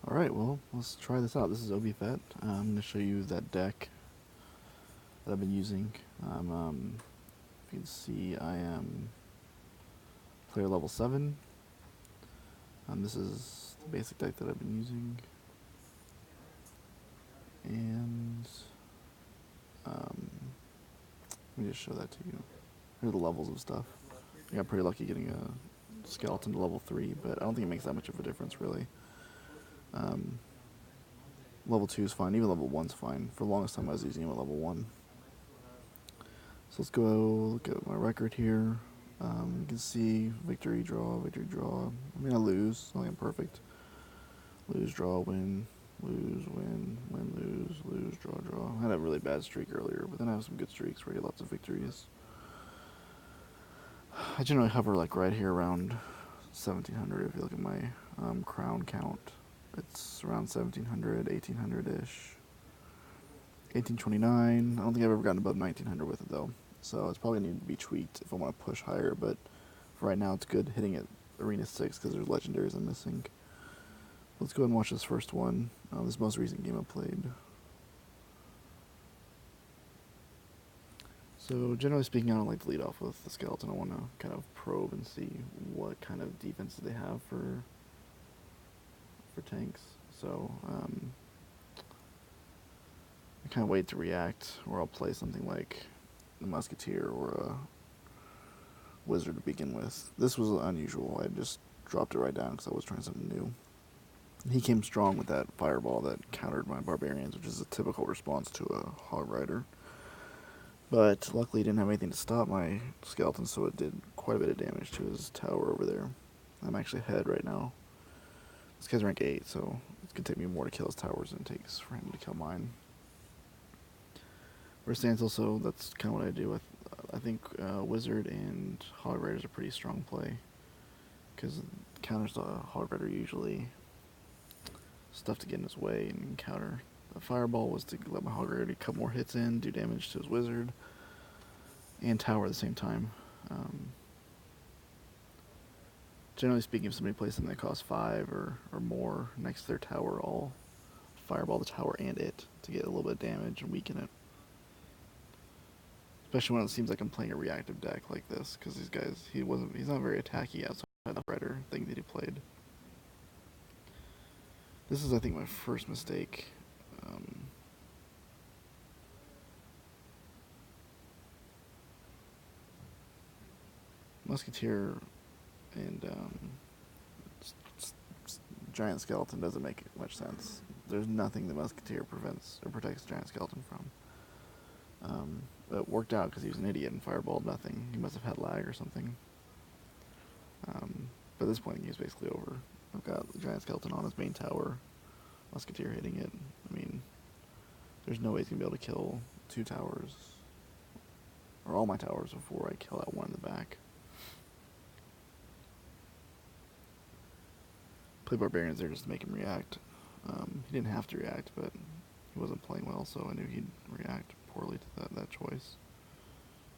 Alright, well, let's try this out. This is OBFet. I'm going to show you that deck that I've been using. If you can see, I am player level 7. This is the basic deck that I've been using. And let me just show that to you. Here are the levels of stuff. I got pretty lucky getting a skeleton to level 3, but I don't think it makes that much of a difference, really. Level 2 is fine, even level 1 is fine. For the longest time I was using him at level 1. So let's go look at my record here. You can see victory, draw, victory, draw. I mean, I lose, it's not like I'm perfect. Lose, draw, win, lose, win, win, lose, draw, draw. I had a really bad streak earlier, but then I have some good streaks where I get lots of victories. I generally hover like right here around 1700 if you look at my crown count. It's around 1700, 1800-ish. 1829. I don't think I've ever gotten above 1900 with it though. So it's probably need to be tweaked if I want to push higher, but for right now it's good hitting at Arena 6 because there's legendaries I'm missing. Let's go ahead and watch this first one. This most recent game I played. So generally speaking, I don't like to lead off with the skeleton. I want to kind of probe and see what kind of defense they have for tanks. So I kind of wait to react, or I'll play something like a musketeer or a wizard to begin with. This was unusual. I just dropped it right down because I was trying something new. He came strong with that fireball that countered my barbarians, which is a typical response to a hog rider. But luckily, he didn't have anything to stop my skeleton, so it did quite a bit of damage to his tower over there. I'm actually ahead right now. This guy's rank 8, so it's going to take me more to kill his towers than it takes for him to kill mine. Where stands also, that's kind of what I do with. I think Wizard and Hog Rider is a pretty strong play, because counters the Hog Rider usually stuff to get in his way and counter. The Fireball was to let my Hog Rider cut more hits in, do damage to his Wizard, and tower at the same time. Generally speaking, if somebody plays something that costs 5 or more next to their tower, I'll Fireball the tower and it to get a little bit of damage and weaken it. Especially when it seems like I'm playing a reactive deck like this, because these guys, he's not very attacky outside the Rider thing that he played. This is, I think, my first mistake. Musketeer and Giant Skeleton doesn't make much sense. There's nothing the Musketeer prevents or protects Giant Skeleton from. It worked out because he was an idiot and fireballed nothing. He must have had lag or something. But at this point, the game's basically over. I've got the Giant Skeleton on his main tower, Musketeer hitting it. I mean, there's no way he's going to be able to kill 2 towers, or all my towers, before I kill that one in the back. Play Barbarians there just to make him react. He didn't have to react, but he wasn't playing well, so I knew he'd react poorly to that choice.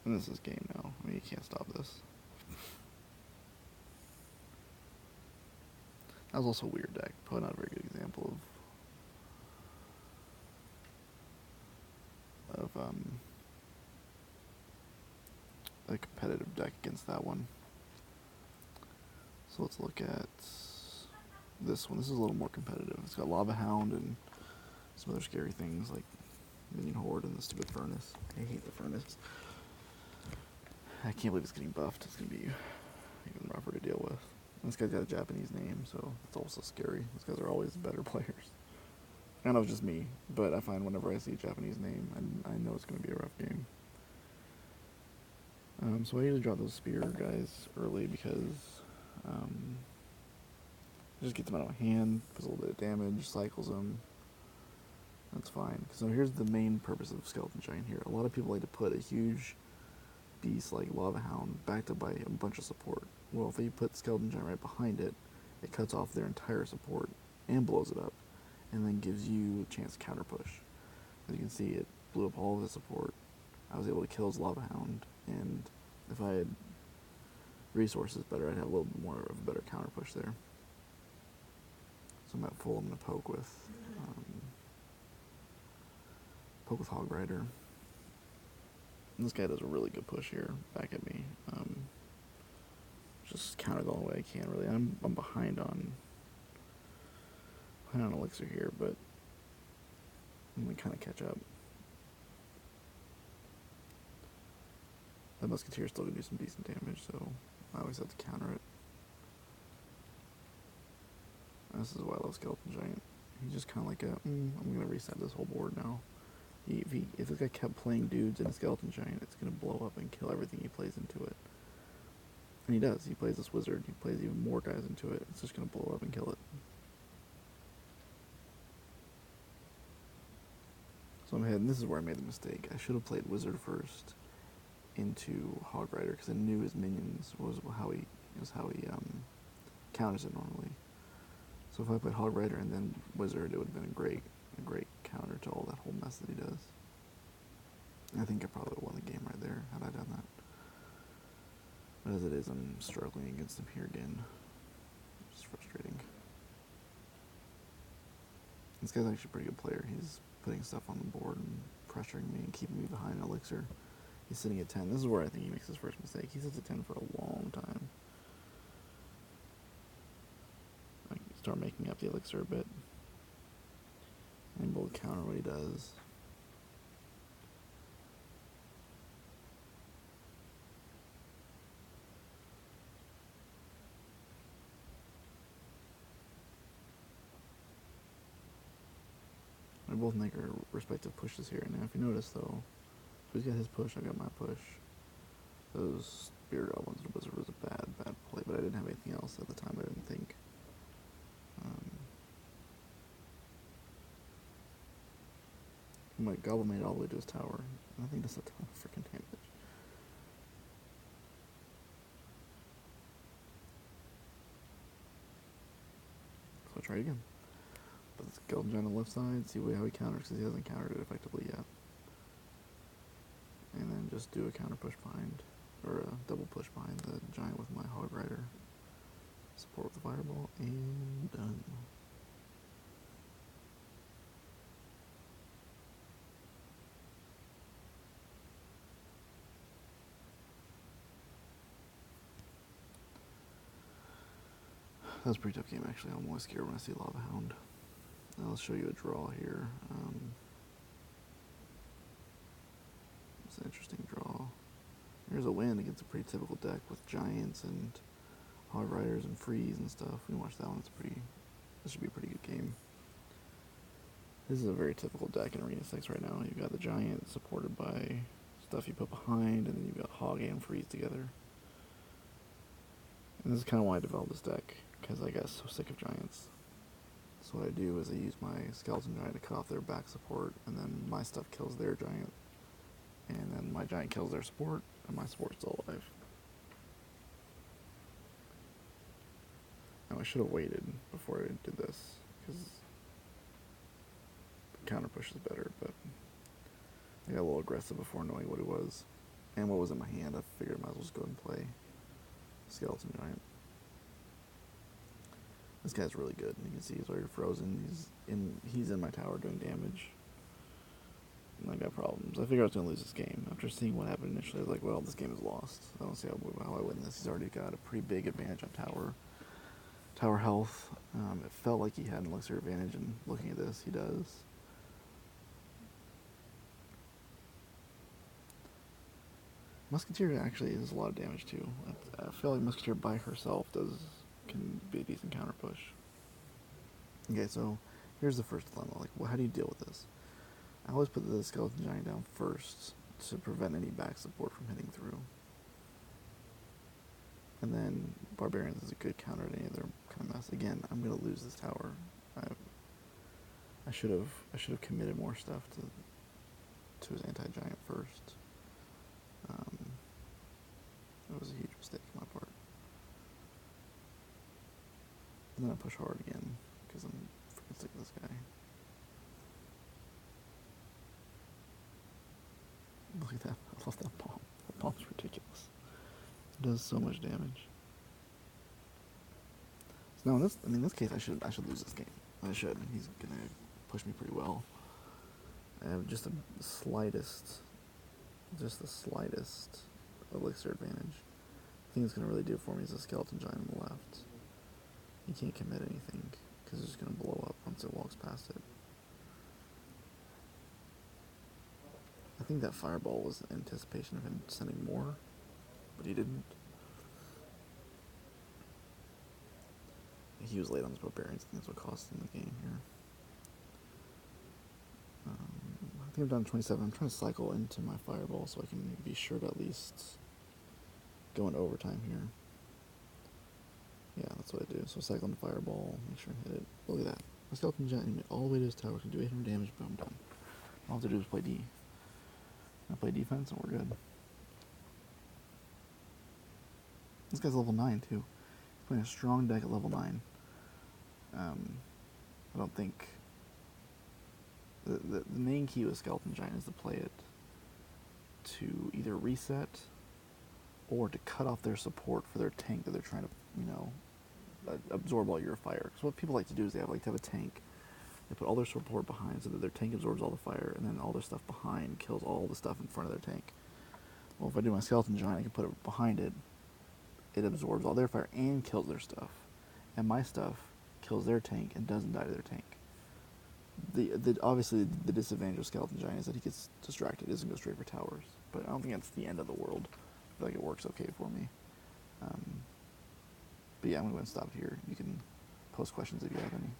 And this is game now. I mean, you can't stop this. That was also a weird deck. Probably not a very good example of a competitive deck against that one. So let's look at this one. This is a little more competitive. It's got Lava Hound and some other scary things like Minion Horde and the stupid Furnace. I hate the Furnace. I can't believe it's getting buffed. It's going to be even rougher to deal with. And this guy's got a Japanese name, so it's also scary. These guys are always better players. I know it's just me, but I find whenever I see a Japanese name, I know it's going to be a rough game. So I usually draw those spear guys early because just get them out of my hand, puts a little bit of damage, cycles them. That's fine. So here's the main purpose of Skeleton Giant here. A lot of people like to put a huge beast like Lava Hound backed up by a bunch of support. Well, if you put Skeleton Giant right behind it, it cuts off their entire support and blows it up, and then gives you a chance to counter push. As you can see, it blew up all of the support. I was able to kill his Lava Hound, and if I had resources better, I'd have a little bit more of a better counter push there. So I'm at full. I'm gonna poke with Hog Rider. And this guy does a really good push here back at me. Just counter the only way I can. Really, I'm behind on Elixir here, but I'm gonna kind of catch up. That Musketeer is still gonna do some decent damage, so I always have to counter it. This is why I love Skeleton Giant. He's just kind of like I'm gonna reset this whole board now. If this guy kept playing dudes in a Skeleton Giant, it's gonna blow up and kill everything he plays into it. And he does. He plays this wizard. He plays even more guys into it. It's just gonna blow up and kill it. So I'm ahead, and this is where I made the mistake. I should have played wizard first into Hog Rider because I knew his minions was how he counters it normally. So if I played Hog Rider and then Wizard, it would have been a great counter to all that whole mess that he does. I think I probably won the game right there had I done that. But as it is, I'm struggling against him here again. It's frustrating. This guy's actually a pretty good player. He's putting stuff on the board and pressuring me and keeping me behind Elixir. He's sitting at 10. This is where I think he makes his first mistake. He sits at 10 for a long time. I start making up the Elixir a bit. I'm able to counter what he does. We both make our respective pushes here. Now, if you notice, though, so he's got his push, I got my push. Those Spear Goblins and Wizard was a bad play, but I didn't have anything else at the time. I didn't think. My Goblin made it all the way to his tower. I think that's a ton of freaking damage. So I try again. Put the Skeleton Giant on the left side, see how he counters, because he hasn't countered it effectively yet. And then just do a counter push behind, or a double push behind the Giant with my Hog Rider. Support with the Fireball, and done. That was a pretty tough game, actually. I'm always scared when I see Lava Hound. Now let's show you a draw here. It's an interesting draw. Here's a win against a pretty typical deck with Giants and Hog Riders and Freeze and stuff. We can watch that one. This should be a pretty good game. This is a very typical deck in Arena 6 right now. You've got the Giant supported by stuff you put behind, and then you've got Hog and Freeze together. And this is kind of why I developed this deck, because I got so sick of Giants. So what I do is I use my Skeleton Giant to cut off their back support, and then my stuff kills their Giant. And then my Giant kills their support, and my support's still alive. Now I should have waited before I did this, because the counter push is better, but I got a little aggressive before knowing what it was. And what was in my hand, I figured I might as well just go ahead and play Skeleton Giant. This guy's really good. You can see he's already frozen. He's in my tower doing damage. And I got problems. I figured I was going to lose this game. After seeing what happened initially, I was like, well, this game is lost. I don't see how I win this. He's already got a pretty big advantage on tower health. It felt like he had an Elixir advantage, and looking at this, he does. Musketeer actually does a lot of damage too. I feel like Musketeer by herself can be a decent counter push. Okay, so here's the first dilemma. Like, well, how do you deal with this? I always put the Skeleton Giant down first to prevent any back support from hitting through. And then Barbarians is a good counter to any other kind of mess. Again, I'm gonna lose this tower. I should have committed more stuff to his anti-giant first. That was a huge mistake on my part. And then I push hard again, because I'm freaking sick of this guy. Look at that. I love that bomb. That bomb's ridiculous. It does so much damage. No, in this case, I should lose this game. I should. He's gonna push me pretty well. I have just the slightest elixir advantage. The thing that's gonna really do it for me is the skeleton giant on the left. He can't commit anything because it's just gonna blow up once it walks past it. I think that fireball was in anticipation of him sending more, but he didn't. He was late on his barbarians. I think that's what cost him the game here. I think I'm down to 27. I'm trying to cycle into my fireball so I can be sure to at least go in overtime here. Yeah, that's what I do. So cycle into fireball, make sure I hit it. Look at that. My skeleton giant all the way to his tower can do 800 damage, but I'm done. All I have to do is play D. I play defense and we're good. This guy's level 9 too. He's playing a strong deck at level 9. I don't think the main key with Skeleton Giant is to play it to either reset or to cut off their support for their tank that they're trying to, absorb all your fire. Because what people like to do is they like to have a tank. They put all their support behind so that their tank absorbs all the fire, and then all their stuff behind kills all the stuff in front of their tank. Well, if I do my Skeleton Giant, I can put it behind it. It absorbs all their fire and kills their stuff. And my stuff kills their tank and doesn't die to their tank. Obviously, the disadvantage of Skeleton Giant is that he gets distracted. He doesn't go straight for towers. But I don't think that's the end of the world. I feel like it works okay for me. But yeah, I'm going to go ahead and stop it here. You can post questions if you have any.